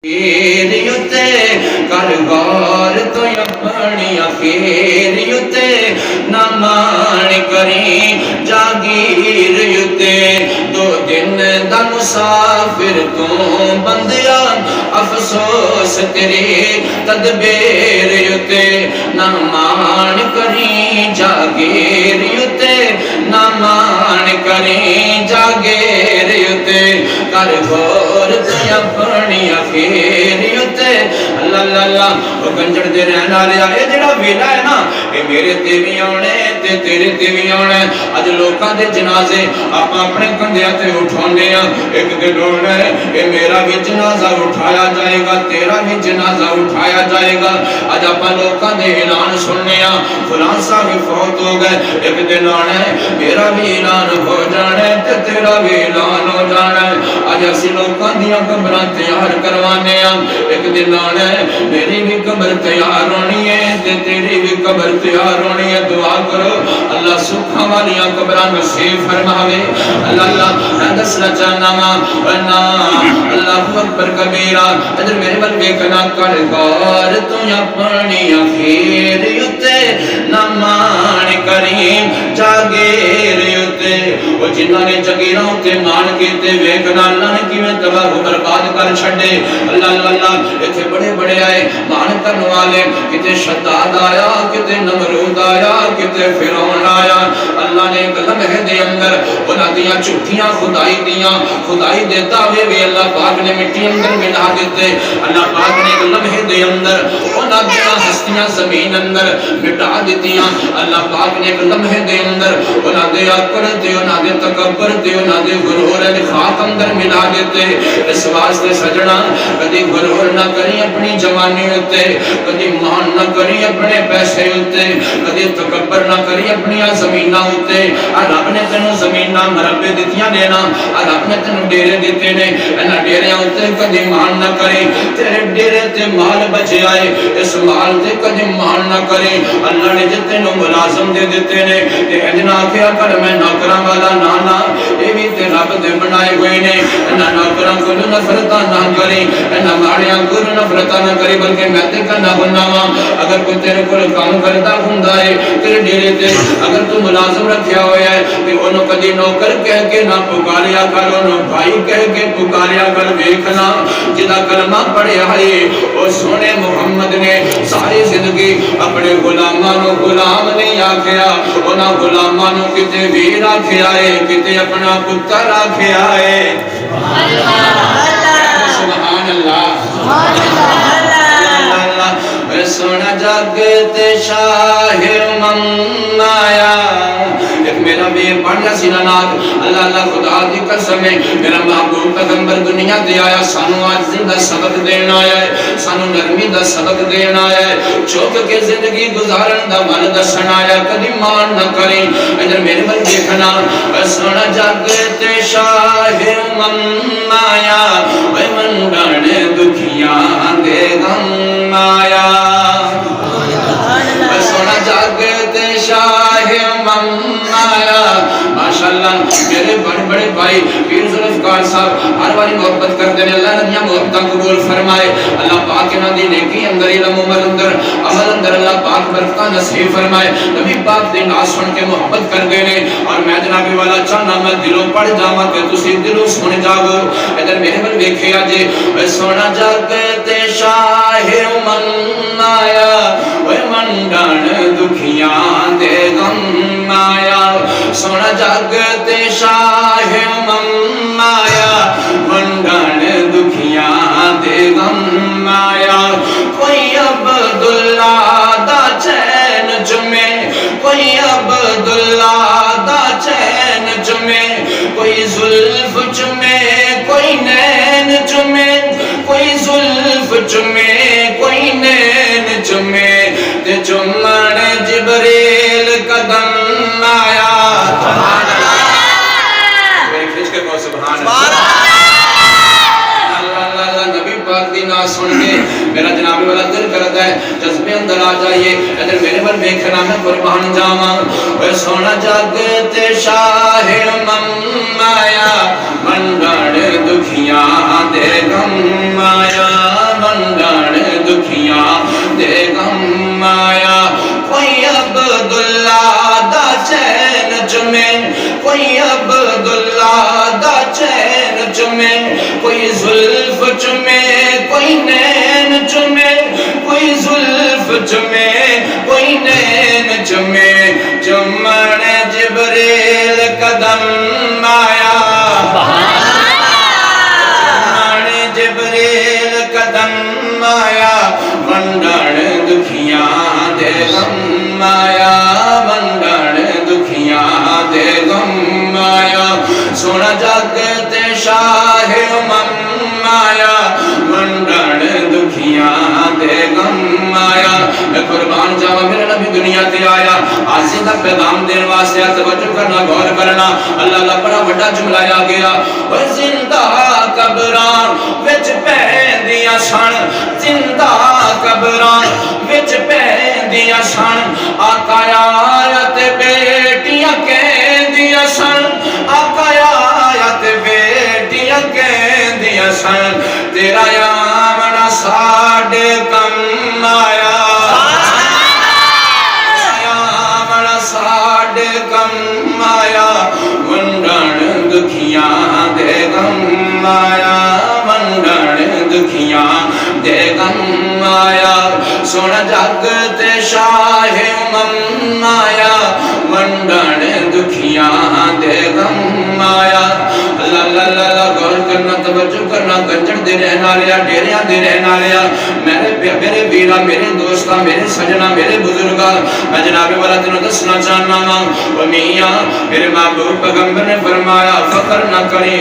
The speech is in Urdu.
خیریتے کر غور تو اپنی خیریتے نہ مان کریں جاگیر یتے دو دن دا مسافر تو بندیا افسوس تیری تدبیر یتے نہ مان کریں جاگیر یتے نہ مان کریں جاگیر یتے کر غور تو اپنی خیریتے اللہ اللہ اللہ وہ گنجڑ دے رہنا لیا یہ جڑا ویلا ہے نا یہ میرے تے بھی آنے تے تیرے تے بھی آنے اج لوکاں دے جنازے آپ اپنے کندھیاں تے اٹھانے ہیں ایک دن ہونا ہے یہ میرا بھی جنازہ اٹھایا جائے گا تیرا بھی جنازہ اٹھایا جائے گا اج آپ لوکاں دے اعلان سننے ہیں فلاں صاحب فوت ہو گئے ایک دن آنا ہے میرا بھی اعلان ہو جانا ہے تے تیرا بھی اعلان ہو جانا ہے اج اسی لوکاں دیاں قبراں تیار کروانے ہیں ایک دن آنا ہے میری بھی قبر تیار ہونی ہے تیری بھی قبر تیار ہونی ہے دعا کرو اللہ سکھاں والیاں قبراں نصیب فرماوے اللہ اللہ میں دسنا چاہنا ورنہ اللہ اکبر کبیرہ ادھر میرے بل ویکھنا کر غور تو اپنی خیریتے نہ مان کریں جاگیر یتے وہ جنہاں نے جگیراں تے مان کیتے ویکھنا اللہ نے کیویں تباہ و برباد کر چھڈے اللہ اللہ اللہ ایتھے بڑے بڑے آئے مان کرن والے کتے شداد آیا کتے نمرود آیا کتے فرعون آیا اللہ نے ایک لمحے دے اندر انہاں دیاں جھوٹیاں خدائی دیتا ہوئے بھی اللہ پاک نے مٹی اندر ملا دیتے اللہ پاک نے ایک لمحے دے اندر انہاں دیاں ہستیاں زمین اندر مٹا دیتیاں اللہ پاک نے ایک لمحے دے اندر انہاں دے اکڑ تے انہاں دے تکبر تے انہاں دے غرور خاک اندر ملا دیتے اس واسطے سجنا کدی غرور نہ کریں اپنی جوانی ہوتے کدی مان نہ کریں اپنے پیسے ہوتے کدی تکبر نہ کریں اپنی زمیناں ہوتے رب نے تینوں زمیناں مربے دتیاں دینا رب نے تینوں ڈیرے دیتے نے انہاں ڈیریاں ہوتے کدی مان نہ کریں تیرے ڈیرے تے مال بچے آئے اس مال تے کدی مان نہ کریں اللہ نے جے تینوں ملازم دے دیتے نے تے اجنا آکھیا کر میں نوکراں والا نانا اے بھی تے رب دے بنائے ہوئے نے انہاں نوکراں کو نفرتاں نہ کریں انہاں ماڑیاں کو نفرتاں نہ کریں بلکہ میں تے کہنا بننا وا اگر کوئی تیرے کول کام کردا ہوندا ہے تیرے ڈیرے تے اگر تو ملازم رکھیا ہویا ہے تے اونوں کدی نوکر کہہ کے نہ پکاریا کر اونوں بھائی کہہ کے پکاریا کر ویکھنا جدا کلمہ پڑھیا ہے او سونے محمد نے ساری زندگی اپنے غلاماں نو غلام نہیں آکھیا انہاں غلاماں نو کتے ویر آکھیا ہے کتے اپنا پتر آکھیا ہے سبحان اللہ سونا جاگتے شاہ ممایا ایک میرا بیر پڑھنا سینہ ناک اللہ اللہ خدا دی قسم ہے میرا محبوب پیغمبر دنیا دے آیا سانو آج زندہ سبق دینا آیا ہے سانو نرمی دا سبق دینا آیا ہے چوک کے زندگی گزارن دا من دسن آیا کدی مان نہ کریں ادھر میرے بل دیکھنا سونا جاگتے شاہ ممایا وے منڈن دکھیاں دے غم آیا سونا جاگتے شاہ ممایا ماشاءاللہ میرے بڑے بڑے بھائی پیر ذوالفقار صاحب ہر باری محبت کرتے ہیں اللہ نے محبتاں قبول فرمائے اللہ پاک انہاں دی نیکی اندر علم عمل اندر اللہ پاک برکتاں نصیب فرمائے نبی پاک دی نعت سن کے محبت کر دے نے اور میں جناب والا چاہنا میں دلوں پڑھ جاواں کہ تسی دلوں سن جاؤ ادھر میرے بل ویکھیا جی سونا جاگتے شاہ ممایا اوے منڈن دکھیاں دے غم آیا سونا جاگتے شاہ ممایا منڈن دکھیاں دے غم آیا کوئی عبداللہ دا چین جمے کوئی عبداللہ دا چین جمے کوئی زلف جمے کوئی نین جمے کوئی زلف جمے کوئی نین جمے تے جمن جبریل قدم آیا سبحان اللہ میں کھچ کے کہو سبحان اللہ نبی پاک دی نعت سن کے میرا جناب والا دل کرتا ہے جذبے اندر آ جائیے ادھر میرے پر دیکھنا میں قربان جاواں اے سونا جاگتے شاہ ممایا منڈن دکھیاں دے غم آیا کوئی عبداللہ دا چین چومے، کوئی زلف چومے کوئی نین چومے، کوئی زلف چومے کوئی نین چومے، چومن جبریل قدم آیا، چومن جبریل قدم آیا، ونڈن دکھیاں دے غم آیا، ونڈن دکھیاں دے غم آیا، سونا جگت شاہ امم آیا، ونڈن دکھیاں دے غم آیا۔ میں قربان جاوا میرا نبی دنیا تے آیا، آسیں دا پیغام دین واسطے توجہ کرنا غور کرنا، اللہ دا بڑا بڑا جملہ آ گیا، اور زندہ قبران وچ پیندیاں سن، زندہ قبران وچ پیندیاں سن، آقا آیا تے بیٹیاں کہندیاں سن، آقا آیا تے بیٹیاں کہندیاں سن، تیرا یامنا ساڈے کم آیا، یامنا ساڈے کم آیا، ونڈن دکھیاں دے غم آیا، ونڈن دکھیاں دے غم آیا، سونا جگت شاہ امم آیا، ونڈن دکھیاں دے غم آیا۔ اللہ اللہ اللہ غور کرنا توجہ کرنا، گنجڑ دے رہنا لیا، ڈیریاں دے رہنا لیا، میرے ویرا، میرے دوستا، میرے سجنا، میرے بزرگا، میں جناب والا تنوں دسنا چاہنا ہوں، میاں میرے محبوب پیغمبر نے فرمایا فخر نہ کریں